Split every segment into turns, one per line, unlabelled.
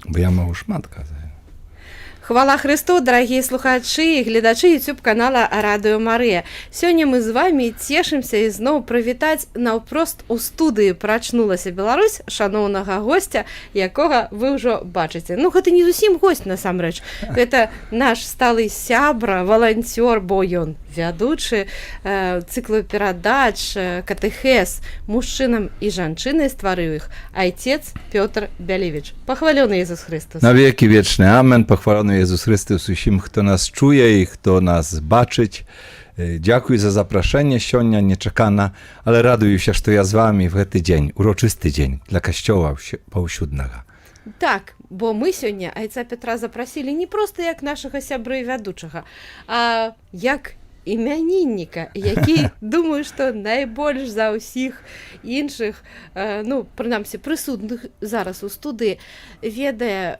бо я магу шмат казаць.
Хвала Христу, дорогие слухачы і гледачы YouTube канала Радыё Марыя. Сёння мы з вами цешымся і зноў прывітаць наўпрост у студыі прачнулася Беларусь шаноўнага госця, якога вы ўжо бачыце. Ну, гэта не зусім госць насамрэч. Гэта наш сталы сябра, валанцёр, бо ён вядучы цыклу перадач, катэхез мужчынам і жанчынай стварыў іх айцец Пётр Бялевіч. Пахвалёны Езус Христос.
На векі вечны амен, пахвалony Езус Христос усім, хто нас чуе і хто нас бачыць. Дзякуй за запрашэнне сёння нечакана, але радуюся, што я з вами в гэты дзень, урочысты дзень для касцёла паўсюднага.
Так, бо мы сёння айца Петра запрасілі не проста як нашага сябра і вядучага, а як імянінніка, які, думаю, што найбольш за ўсіх іншых, ну, прынамсі, прысутных зараз у студыі, ведае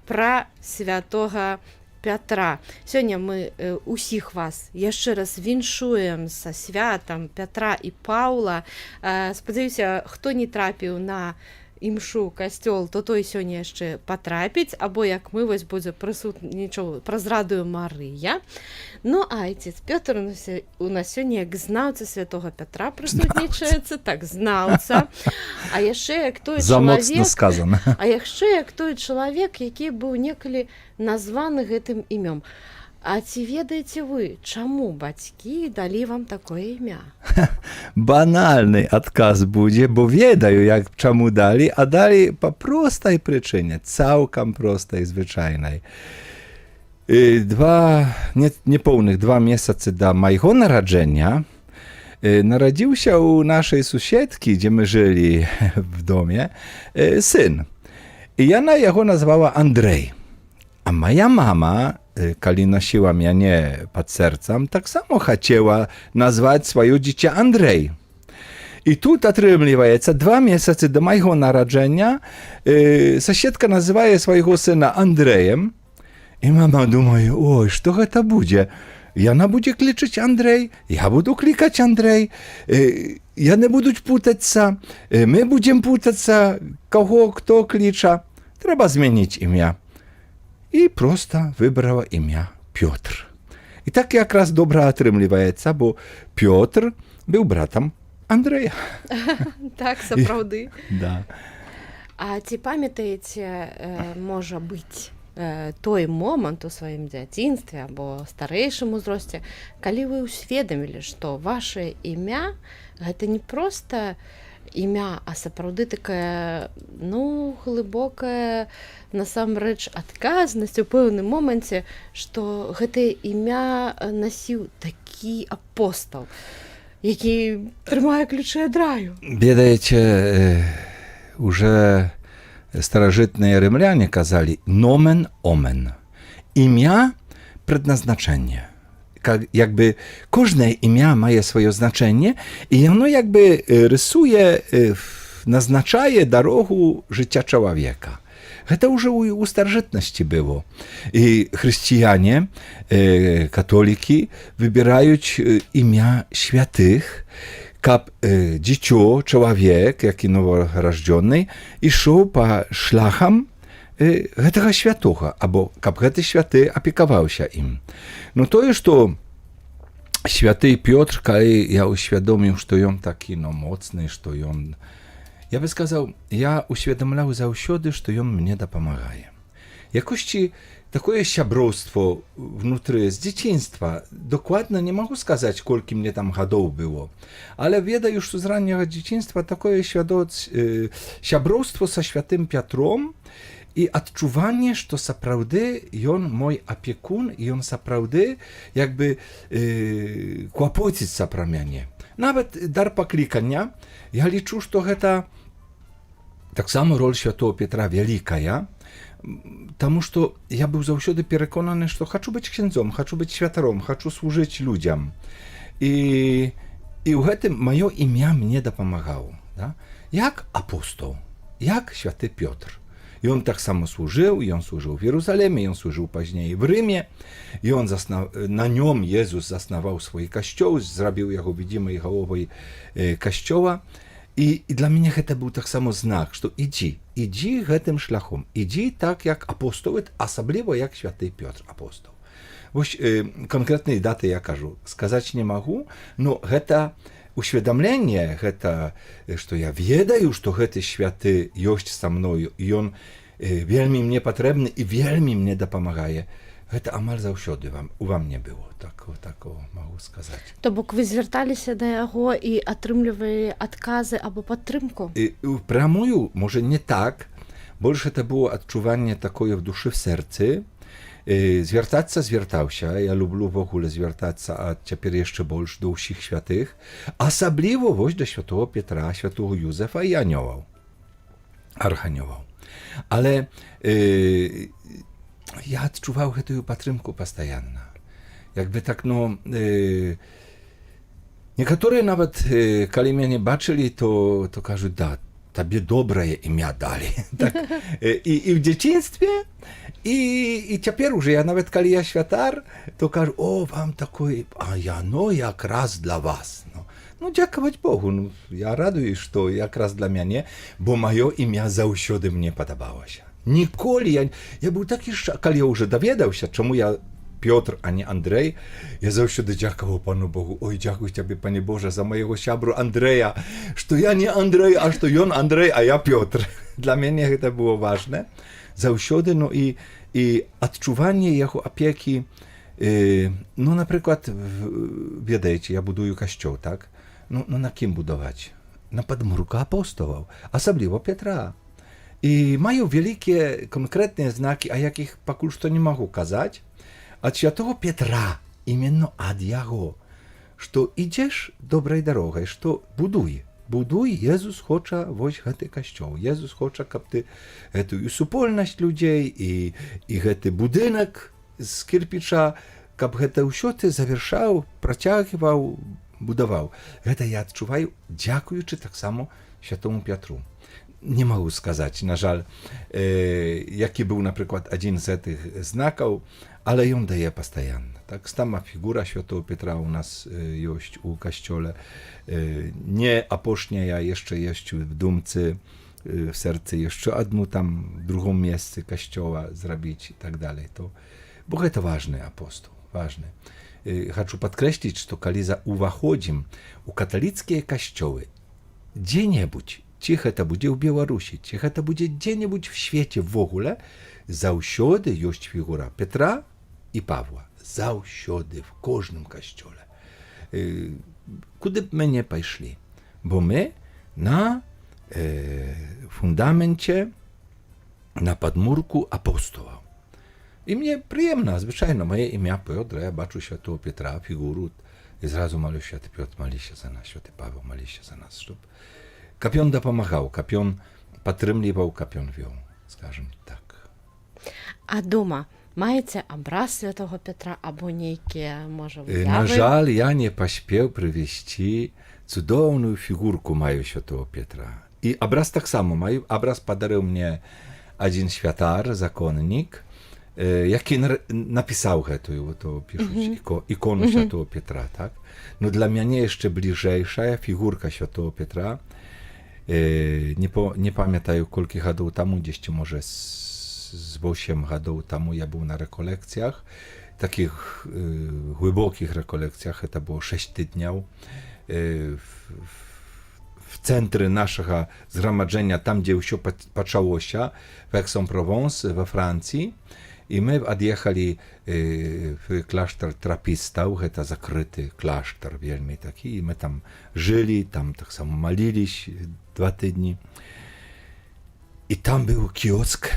пра святога Пятра. Сёння мы усіх вас яшчэ раз віншуем са святам Пятра і Паўла. Спадзяюся, хто не трапіў на імшу касцёл, то той сёння яшчэ патрапіць, або як мы вось будзе прысутнічаў праз Радыё Марыя. Ну, а айцец Пётр у нас сёння як знаўца святога Пятра прысутнічаецца, так, знаўца. А яшчэ як той
Замоцна сказана.
А яшчэ як той чалавек, які быў некалі названы гэтым імём. А ці ведаеце вы, чаму бацькі далі вам такое імя?
Банальны адказ будзе, бо ведаю, як чаму далі, а далі па простай прычыне, цалкам простай, звычайнай. Неполных 2 месяцы да майго нараджэння нарадзіўся ў нашай суседкі, дзе мы жылі в доме, сын. І яна яго назвала Андрэй. А моя мама, калі носіла мяне пад сэрцам, таксама хацела назваць сваё дзіця Андрэй. І тут атрымліваецца 2 месяцы да майго нараджэння соседка называе свайго сына Андрэем. І мама думае, ой, што гэта будзе? Яна будзе клічыць Андрэй, я буду клікаць Андрэй, яны будуць путацца, мы будзем путацца, каго хто кліча. Трэба змяніць імя. І проста выбрала імя Пётр. І так якраз добра атрымліваецца, бо Пётр быў братам Андрэя.
Так, сапраўды.
Да.
А ці памятаеце, можа быць, той момант у сваім дзяцінстве або старэйшым узросце, калі вы ўсведамілі, што вашае імя гэта не проста імя, а сапраўды такая, ну, глыбокая, насамрэч, адказнасць у пэўным моманце, што гэтае імя насіў такі апостал, які трымае ключы ад раю.
Ведаеце, уже старажытныя рымляне казалі «nomen omen». Імя – предназначэнне. Jakby każde imię ma swoje znaczenie i ono jakby rysuje, naznaczaje drogę życia człowieka. To już u starożytności było. I chrześcijanie, katoliki wybierają imię świętych, kab dziecko, człowiek, jaki noworażdżony, i szedł po szlacham гэтага świętego, albo kab гэты święty opiekował się im. No to jest to święty Piotr, kiedy ja uświadomił, że on taki mocny, że on... Ja by сказał, ja uświadomił zawsze, że on mnie dopomaga. Jakości takie siabrostwo wnutry z dzieciństwa, dokładnie nie mogę сказать, kolki mnie tam ładów było, ale wiedza już z rannego dzieciństwa takie siabrostwo ze świętym Piotrem, i odczuwanie, że naprawdę on mój opiekun i on naprawdę jakby kłopocić pro mnie. Nawet dar poklikania, ja liczę, że to tak samo rola świętego Piotra wielka, потому что ja był zawsze przekonany, że chcę być księdzem, chcę być świętym, chcę służyć ludziom. I w tym moje imię mnie dopomagało. Da? Jak apostoł, jak święty Piotr. I on tak samo służył, i on służył w Jerozolimie, i on służył później w Rzymie, i on na niom Jezus zasnował swój kościół, zrobił jego widzimej gołowej kościoła. I dla mnie to był tak samo znak, że idź, idź tym szlachom, idź tak jak apostoły, особливо jak święty Piotr apostoł. Ось konkretnej daty ja кажу, сказать не могу, но это uświadomienie, это, что я ведаю, что этот święty есть со мною, и он wielmi mnie potrzebny i wielmi mnie dopomagaje. Это амаль заўсёды ува мне было, так могу сказать.
То бок вы звярталіся да яго і атрымлівалі адказы або падтрымку?
Прямую, może nie tak, больше это было odczuwanie такое w duszy, w sercu. Звяртаў się, ja lubię w ogóle звяртацца, a цяпер jeszcze больше do усіх świętych, асабліва вось do świętego Pietra, świętego Józefa i aniołów, archaniołów. Ale ja odczuwał tę patrymku postajanna. Jakby tak, no... Niektórzy nawet, kiedy mnie nie baczyli, to każą, da, tobie dobre imię dali. Tak. I w dzieciństwie, i teraz, że ja nawet, kiedy ja świętar, to każą, o, wam takoy, a ja, no, jak raz dla was. No, dziękować Bogu, no, ja raduję, że to jak raz dla mnie, bo moje imię zawsze mnie podobało się. Nigdy ja był taki kiedy ja już dowiedział się, czemu ja Piotr, a nie Andrzej, ja zawsze dziękował Panu Bogu. Oj, dziękuję Ciebie, Panie Boże, za mojego siabru Andrzeja, że ja nie Andrzej, a że on Andrzej, a ja Piotr. Dla mnie to było ważne. Zawsze, no i odczuwanie jego opieki, no na przykład, wiecie, ja buduję kościół, tak? No na kim budować? Na podmurku apostołów, особливо Piotra. I mają wielkie, konkretne znaki, a jakich póki co nie mogę kazać, od świętego Piotra, imiенно od jego, że idziesz dobrej drogą, że buduj, Jezus chce wojść w ten kościół, Jezus chce, aby ty i supolność ludzi, i ten budynek z kirpicza, aby te usioty zawieszał, prociągał, budował. To ja odczuwаю, dziękując tak samo świętemu Piotru. Nie mogę сказать, na żal, jaki był na przykład jeden z tych znaków, ale on daje postajannie. Tak, sama figura świętego Piotra u nas jest u kościele. Nie oposznia, jeszcze jest w dumcy, w sercu jeszcze jedną tam, drugą miejsce kościoła zrobić i tak dalej. Bo to ważny apostoł, ważny. Chcę podkreślić, że kiedy uwachodzimy u katolickie kościoły, gdzie-niebudź, ciche to będzie w Białorusi, ciche to będzie gdzie-niebudź w świecie w ogóle, zawsze jest figura Piotra i Pawła. Zawsze, w każdym kościole. Kudy my nie poszli? Bo my na fundamencie, na podmurku apostoła. I mnie przyjemna, zwyczajno, moje imię Piotr, ja baczę świętego Piotra, figuru, i zrazu malu święty Piotr, mali się za nas, święty Paweł, mali się za nas, żeby kapion dopomagał, kapion patrymliwał, kapion wziął, скажем tak.
А дома маеце абраз святого Петра або нейкія, можа,
Na żal, ja nie pośpiał przywieźć cudowną figurkę maju świętego Piotra. I obraz tak samo, obraz podarzył mnie jeden świętar, zakonnik, jaki napisał to piszeć, ikonu świętego Piotra, tak? No dla mnie jeszcze bliżejsza figurka świętego Piotra. Nie pamiętam, koliki lat temu, gdzieś może z 8 lat temu ja był na rekolekcjach, takich głębokich rekolekcjach, to było 6 tygodni, w centrum naszego zgromadzenia, tam gdzie się patrzało się, w Aix-en-Provence, we Francji, i my odjechali w klasztor trapistów, to zakryty klasztor, wielmi taki, i my tam żyli, tam tak samo maliliśmy 2 tygodnie. I tam był kiosk,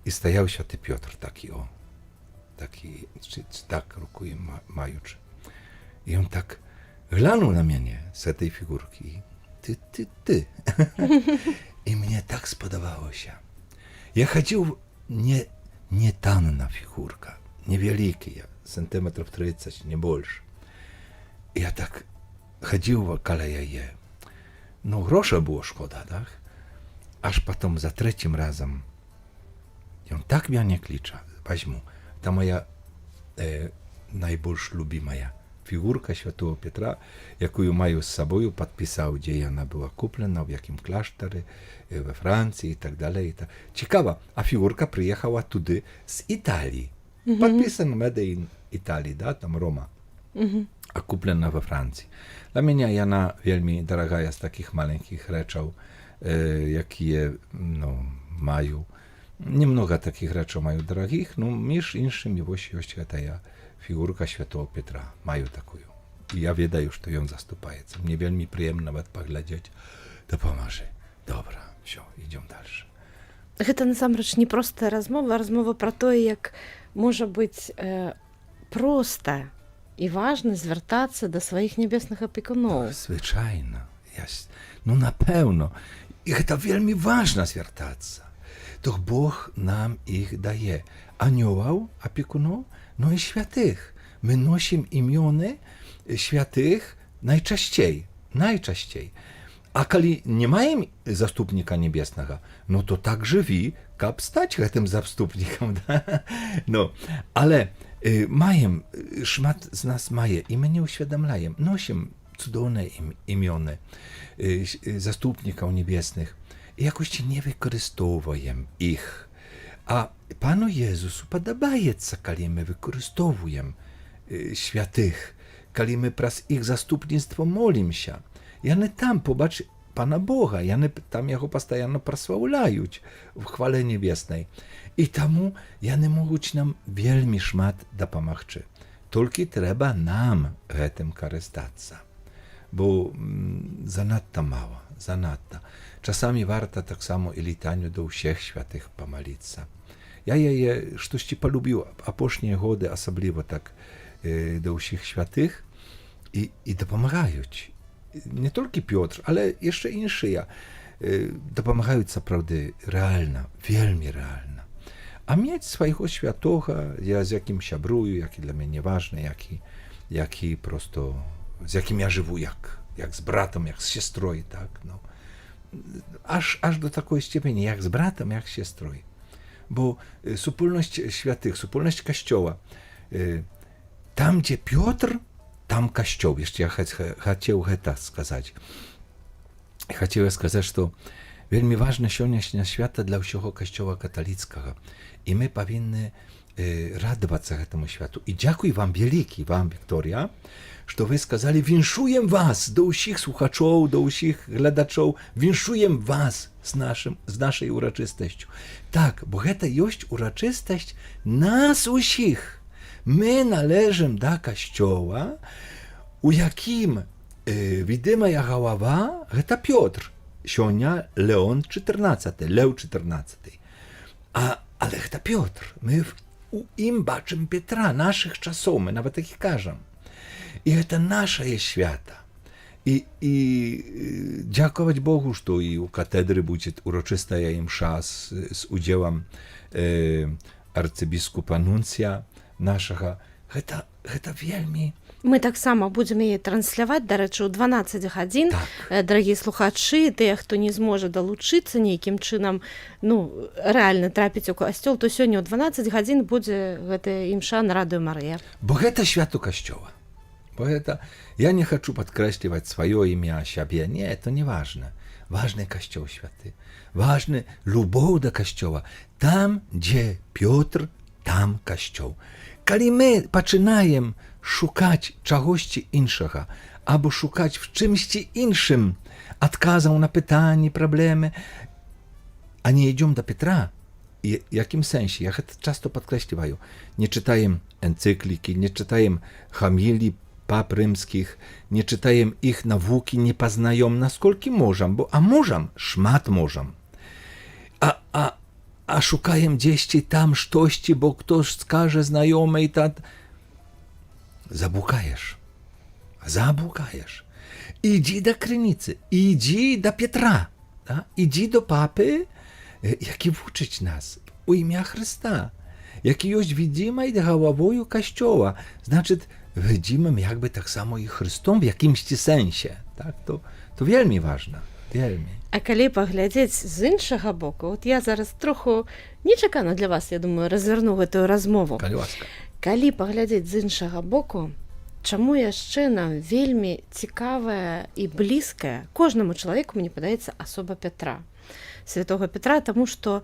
i stajał święty Piotr taki, czy tak rukuje majuczy. I on tak glądał na mnie z tej figurki. Ty. I mnie tak spodobało się. Ja chodził nie tanna figurka, niewielki, centymetrów 30, nie больше. I ja tak chodził wokół jej. No grosza było szkoda, tak? Aż potem za trzecim razem i on tak mnie nie klicza. Weźmu, ta moja najbardziej lubimая фігурка Святого Петра, яку маю з собою, підписав, де вона була куплена, в якому кляштері, во Франції і так далі. Цікаво, а фігурка приїхала туди з Італії. Підписана Made in Italy, да, там Рома. А куплена во Франції. Для мене вона вельми дорога з таких маленьких речей, які я маю. Немного таких речей маю дорогих, но між іншим, ось ця фігурка Святого Петра. Маю таку. І я ведаю, що він заступається. Мені вельми приємно поглядати. Допоможи. Добре, все, йдемо далі.
Гэта насамрэч не простая размова, а размова пра тое, як можа быць проста і важна звяртацца да сваіх нябесных апекуноў.
Звычайна. Напэўна. І гэта вельмі важна звяртацца. То Бог нам іх дае. Анёлаў, апекуноў, і святых. Мы носім імёны святых найчасцей. А калі не маем заступніка небеснага, то так жыві, каб стаць гэтым заступнікам. Да? Але маем, шмат з нас мае, і мы не ўсведамляем, носім цудоўныя імёны заступнікаў небесных, і якось не выкарыстоўваем іх. А Пану Езусу падабаецца, калі мы выкарыстоўваем святых, калі мы праз іх заступніцтва молімся. Яны там побачаць Пана Бога, яны там яго пастаянна праслаўляюць в хвале небеснай. І таму яны могуць нам вельмі шмат дапамагчы. Толькі трэба нам гэтым карыстацца. Бо занадта мала, занадта. Часамі варта таксама і літанню да ўсіх святых памаліцца. Я яе штосьці палюбіў апошнія годы, асабліва так да ўсіх святых, і дапамагаюць. Не толькі Пётр, але яшчэ іншыя дапамагаюць сапраўды рэальна, вельмі рэальна. А мець свайго святога, я з якім сябрую, які для мяне важны, які просто, з якім я жыву, як з братам, як з сестрой, так, аж до такой степені, як з братам, як з сестрой. Бо супольнасць святых, супольнасць Касцёла, там, дзе Пётр, там Касцёл. Яшчэ я хацеў гэта сказаць. Хацеў сказаць, што вельмі важна сённяшняе свята для ўсяго Касцёла каталіцкага. І мы павінны радавацца гэтаму святу. І дзякуй вам вялікі, вам, Вікторія, што вы сказалі, віншуем вас да ўсіх слухачоў, да ўсіх глядачоў, віншуем вас з нашай урачыстасцю. Так, бо гэта ёсць урачыстасць нас усіх. Мы належым да Касцёла, у якім відымая галава – гэта Пётр, сёння Леон XIV, Леў XIV. Але гэта Пётр, мы у ім бачым Петра, нашых часоў, мы нават так і кажам. І гэта нашае свята. І дзякаваць Богу, што і ў катедры будзе урачыстая імша з удзелам арцыбіскупа Нунція нашага. Гэта вельмі...
Мы таксама будзем яе трансляваць, дарэчы, у 12 гадзін. Так. Дарагія слухачы, тыя, хто не зможа далучыцца нейкім чынам, рэальна трапіць у касцёл, то сёння ў 12 гадзін будзе гэтая імша на Радыё Марыя.
Бо гэта свято Касцёла. Бо гэта... Я не хачу падкрэсліваць сваё імя, сябе. Не, это не важна. Важны Касцёл святы. Важны любоў да Касцёла. Там, дзе Пётр, там Касцёл. Калі мы пачынаем шукаць чагосьці іншага, або шукаць в чымсьці іншым адказаў на пытанні, праблемы, а не ідём да Петра, і якім сэнсе, я гэта часто падкрэсліваю, не чытаем энцыклікі, не чытаем хамілі пап рымскіх, не чытаем іх навукі, не пазнаём, насколькі можам, бо можам, шмат можам. А шукаем дзесьці там штосьці, бо хто ж скажа знаёмы і так. Заблукаеш. Ідзі да крыніцы, ідзі да Петра, да? Ідзі до папы, які вучыць нас у імя Хрыста, які ёсць відзімай галавою Касцёла. Значыць, відзімым як бы таксама і Хрыстом в якімсьці сэнсе. Так? То вельмі важна. Вельмі.
А калі паглядзець з іншага боку, я зараз троху нечакана для вас, я думаю, разверну гэтую размову.
Калі ласка.
Калі паглядзець з іншага боку, чаму яшчэ нам вельмі цікавая і блізкая кожнаму чалавеку, мне падаецца, асоба Пятра, святога Пятра, таму што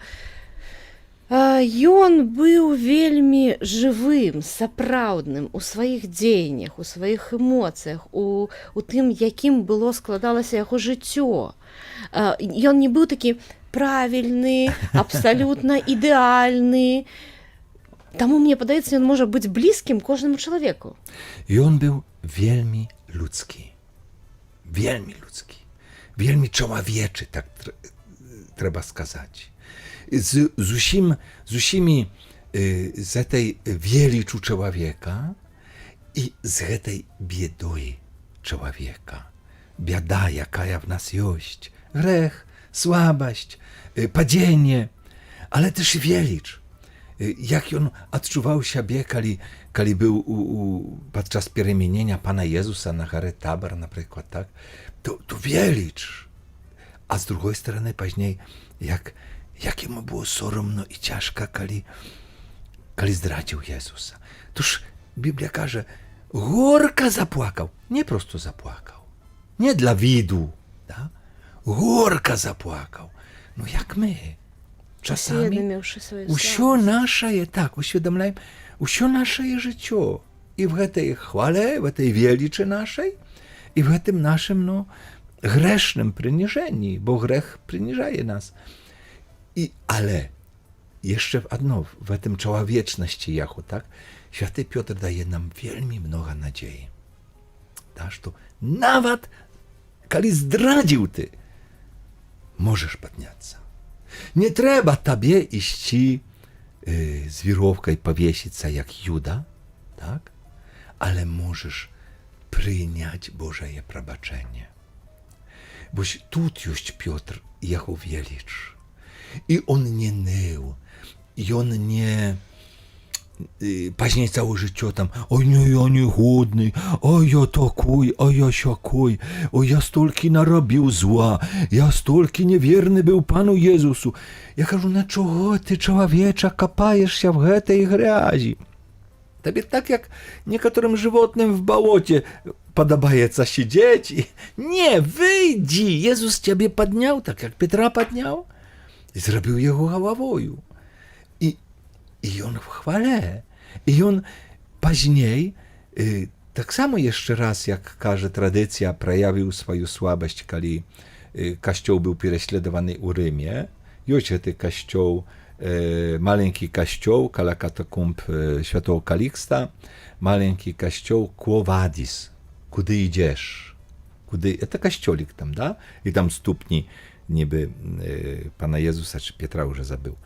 ён быў вельмі жывым, сапраўдным у сваіх дзеяннях, у сваіх эмоцыях, у тым, якім складалася яго жыццё. Ён не быў такі правільны, абсалютна ідэальны. Таму, мне падаецца, ён можа быць блізкім кожнаму чалавеку.
Ён быў вельмі людскі. Вельмі людскі. Вельмі чалавечы, так трэба сказаць. Z tej wieliczu człowieka i z tej biedoj człowieka. Biada, jaka w nas jest. Grzech, słabość, padnienie, ale też wielicz. Jak on odczuwał siebie, kiedy był podczas przemienienia Pana Jezusa na Garę Tabar, na przykład, tak? To wielicz. A z drugiej strony później, jak mu było soromno i ciężko, kiedy zdradził Jezusa. Toż Biblia każe, gorka zapłakał. Nie prosto zapłakał. Nie dla widu. Da? Gorka zapłakał. No jak my. Czasami usio nasze je tak, uświadomляем, usio nasze je życie. I w tej chwale, w tej wieliczy naszej, i w tym naszym, grzesznym przyniżeniu, bo grzech przyniżaje nas. Ale jeszcze w tym człowieczności jachu, tak? Święty Piotr daje nam wielmi mnogo nadziei. Dasz to, nawet kiedy zdradził ty, możesz podnieść. Nie trzeba tobie iść z wirówką i powiesić się jak Juda, tak? Ale możesz przyjąć Bożeje przebaczenie. Boś тут już Piotr jako wielicz. I on nie nył, i on nie później całe życie tam, oj nie, ja nie głodny, oj ja takuj, oj ja siakuj, oj ja stolki narobił zła, ja stolki niewierny był Panu Jezusu. Ja кажу, na czego ty człowiecza kapajesz się w tej grzezi? Tobie tak jak niektórym żywotnym w bałocie podobaje co siedzieć i nie, wyjdź, Jezus ciebie podniał, tak jak Piotra podniał. I zrobił jego głowою. I on w chwale. I on później, tak samo jeszcze raz, jak każe tradycja, przejawił swoją słabość, kiedy kościół był prześladowany u Rzymie. Jest ten kościół, maleńki kościół, koło katakumb świętego Kaliksta, maleńki kościół Quo Vadis, kudy idziesz? To kościolik tam, da? I tam stupni niby Pana Jezusa czy Piotra już zabył.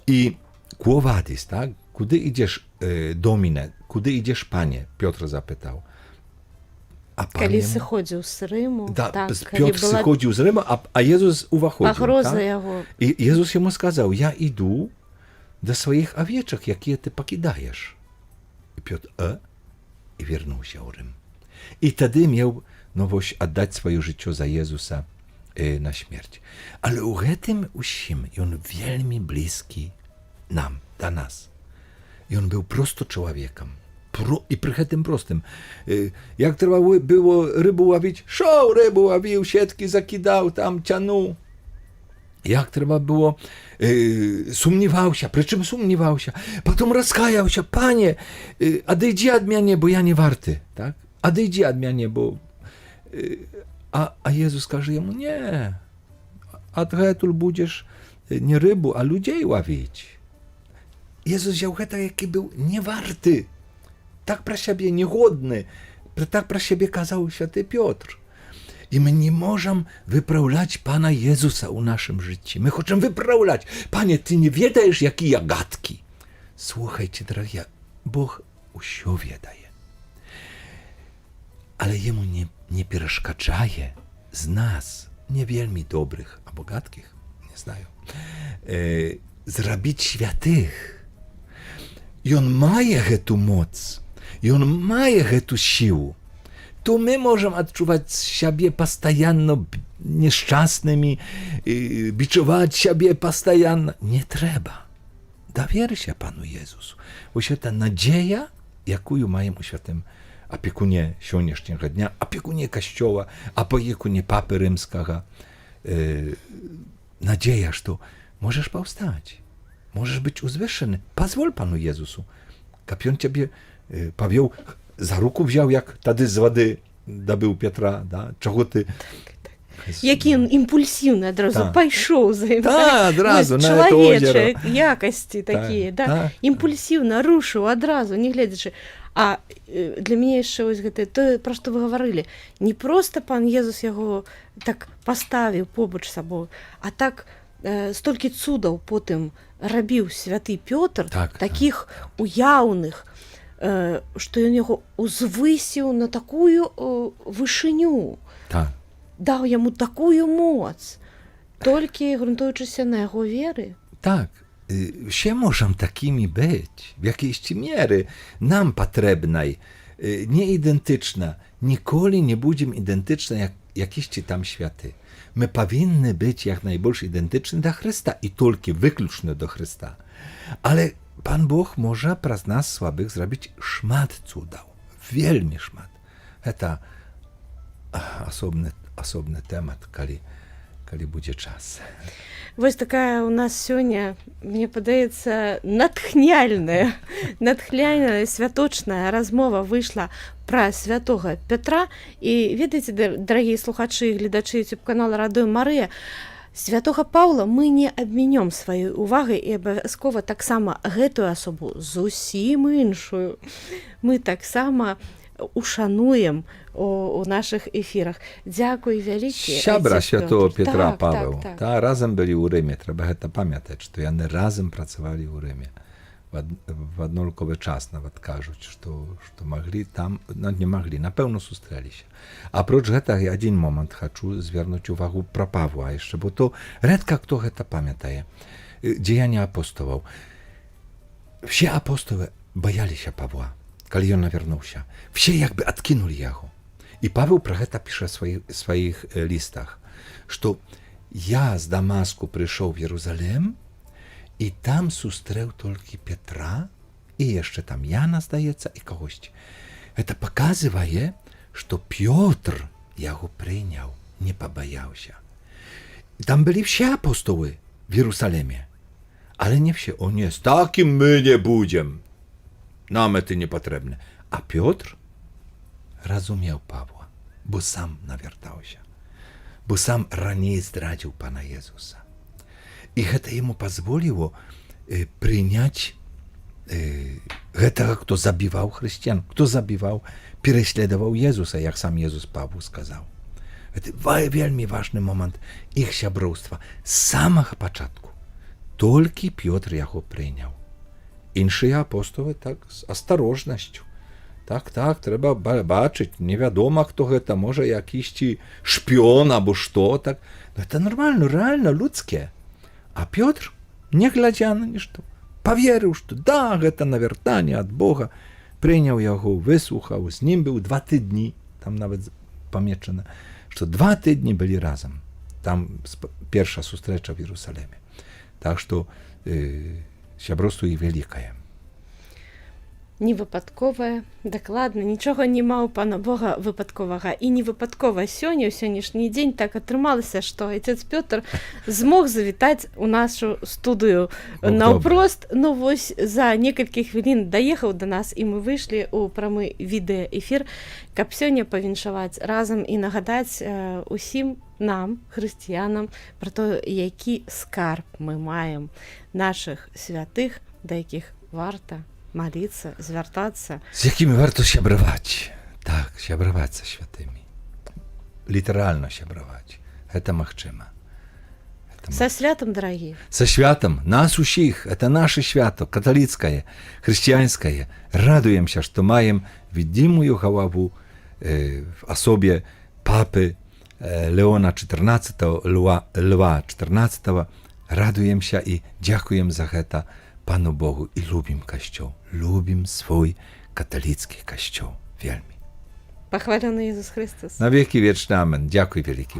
I Quo Vadis, tak? Kudy idziesz, Domine? Kudy idziesz, Panie? Piotr zapytał. A Pan
Kiedy schodził z Rymu.
Da,
tak,
Piotr schodził z Rymu, a Jezus uwachodził.
Погроза
tak?
jego.
I Jezus jemu сказал, ja idę do swoich owieczek, jakie ty pokidajesz. I Piotr, i wernął się o Rym. I wtedy miał nowość oddać swoje życie za Jezusa na śmierć. Ale u tym usim, i on wielmi bliski nam, dla nas. I on był prosto człowiekiem. I przy tym prostym. Jak trzeba było rybu łowić, szał rybu łowił, siatki zakidał, tam cianął. Jak trzeba było, sumniewał się, przy czym sumniewał się. Potem rozkajał się, Panie, odejdzie od mnie, bo ja nie warty, tak? Odejdzie od mnie, bo... A Jezus każe jemu, nie, odgetul będziesz nie rybu, a ludzi łowić. Jezus wziął heta, jaki był niewarty, tak pra siebie niegodny, tak pra siebie kazał święty Piotr. I my nie możemy wyprawiać Pana Jezusa u naszym życiu. My chcemy wyprawiać. Panie, ty nie wiedajesz, jakie ja gadki. Słuchajcie, drogi, Bóg usio wiedaje. Ale Jemu nie przeszkadzaje z nas, niewielmi dobrych, a bogatkich, nie znają, zrobić świętych. I On ma tę moc, i On ma tę siłę. To my możemy odczuwać siebie postajanno nieszczęsnymi, biczować siebie postajanno. Nie trzeba. Dowierz się Panu Jezusu. Bo się ta nadzieja, jaką mają u świętym апекуне сённяшняга дня, апекуне касцёла, апекуне папы рымскага. Nadzieja, że możesz powstać, możesz być uzwyższony. Pozwól Panu Jezusu, aby On Ciebie powiął, za ruku wziął, jak wtedy z wody dobył Piotra, da? Czego Ty...
Які він імпульсивний одразу
Так.
пайшов за ним.
Так, одразу, на це
чоловічі
озеро.
якості такі,
Так,
да?
так.
Імпульсивно рушыў адразу, не гледзячы. А для мяне яшчэ вось гэта тое, пра што вы гаварылі, не проста пан Езус яго так паставіў побач сабою, а так столькі цудаў потым рабіў святы Пётр,
Так,
такіх уяўных, што ён яго узвысіў на такую вышыню.
Tak.
Даў яму такую моц, толькі грунтуючыся на яго веры.
Tak. Się możemy takimi być, w jakiejś miery nam potrzebnej, nieidentyczna, nigdy nie będziemy identyczne jak jakieś tam światy. My powinny być jak najbardziej identyczni do Chrysta i tylko wykluczne do Chrysta. Ale Pan Bóg może przez nas słabych zrobić szmat cudał, wielmi szmat. To osobny temat, kiedy będzie czas.
Вось такая у нас сёння, мне падаецца, натхняльная, святочная размова выйшла пра святога Петра. І ведаеце, дарагія слухачы і гледачы YouTube-канала Радыё Марыя, святога Паўла мы не абмінём сваёй увагай і абавязкова таксама гэтую асобу зусім іншую. Мы таксама ушануем у наших ефірах. Дякую вялікі.
Сябра святого Петра
так,
Павел.
Так.
Та разом byli у Римі. Треба гэта пам'ятати, що вони разом працювали у Римі. В однаковий час навіть кажуть, що могли там, ну не могли, напевно зустрілися. А проч гэта я один момент хочу звернути увагу про Павла jeszcze, bo to редко хто гэта пам'ятає. Діяння апостолів. Всі апостоли боялися Павла, коли він навернувся. Всі якби откинули його. I Paweł про гэта pisze w swoich listach, że ja z Damasku przyszedł w Jeruzalem i tam zустрел tylko Piotra i jeszcze tam Jana, zdaється, i kogoś. To pokazuje, że Piotr jego przyjął, nie pobajał się. Tam byli wszyscy apostoły w Jeruzalemie, ale nie wszyscy. O nie, z takim my nie będziemy. Nam to niepotrzebne. A Piotr rozumiał Pawła, bo sam nawiertał się, bo sam raniej zdradził Pana Jezusa. I to jemu pozwoliło przyjąć tego, kto zabiwał chrześcijan, kto zabiwał, prześladował Jezusa, jak sam Jezus Paweł skazał. To wielmi ważny moment ich siabrostwa. Z samego początku tylko Piotr jego przyjął. Inni apostoły tak z ostrożnością. Tak, trzeba baczyć, nie wiadomo kto to, może jakiś szpion albo co, tak. No to normalne, realne, ludzkie. A Piotr, nie gladzia niż to, powierzył, że da, to nawiertanie od Boga, przyjął jego, wysłuchał, z nim był 2 tygodnie, tam nawet pamiętane, że 2 tygodnie byli razem, tam pierwsza zustrecza w Jeruzalemie. Tak, że siabrostwo i wielkie.
Невыпадковае, дакладна, нічога няма ў Пана Бога выпадковага. І невыпадкова сёння, ў сённяшні дзень так атрымалася, што отец Пётр змог завітаць у нашу студыю наўпрост. Ну вось за некалькі хвілін даехаў да нас, і мы выйшлі ў прамы відэаэфір, каб сёння павіншаваць разам і нагадаць усім нам, хрысціянам, пра то, які скарб мы маем нашых святых, да якіх варта молиться, звертаться.
Z jakimi warto siabrować. Tak, siabrować ze świętymi. Literalnie siabrować. To możliwe.
Со святом, дорогие.
Со światem, nas усіх. Это наше święto, katolickie, chrześcijańskie. Radujemy się, że mają widimую głowę w osobie papy Leona XIV, Lwa XIV. Radujemy się i dziękujemy za to Panu Bogu i lubim Kościół. Lubim swój katolicki Kościół. Wielmi.
Pochwalony Jezus Chrystus.
Na wieki wieczne. Amen. Dziękuję wielki.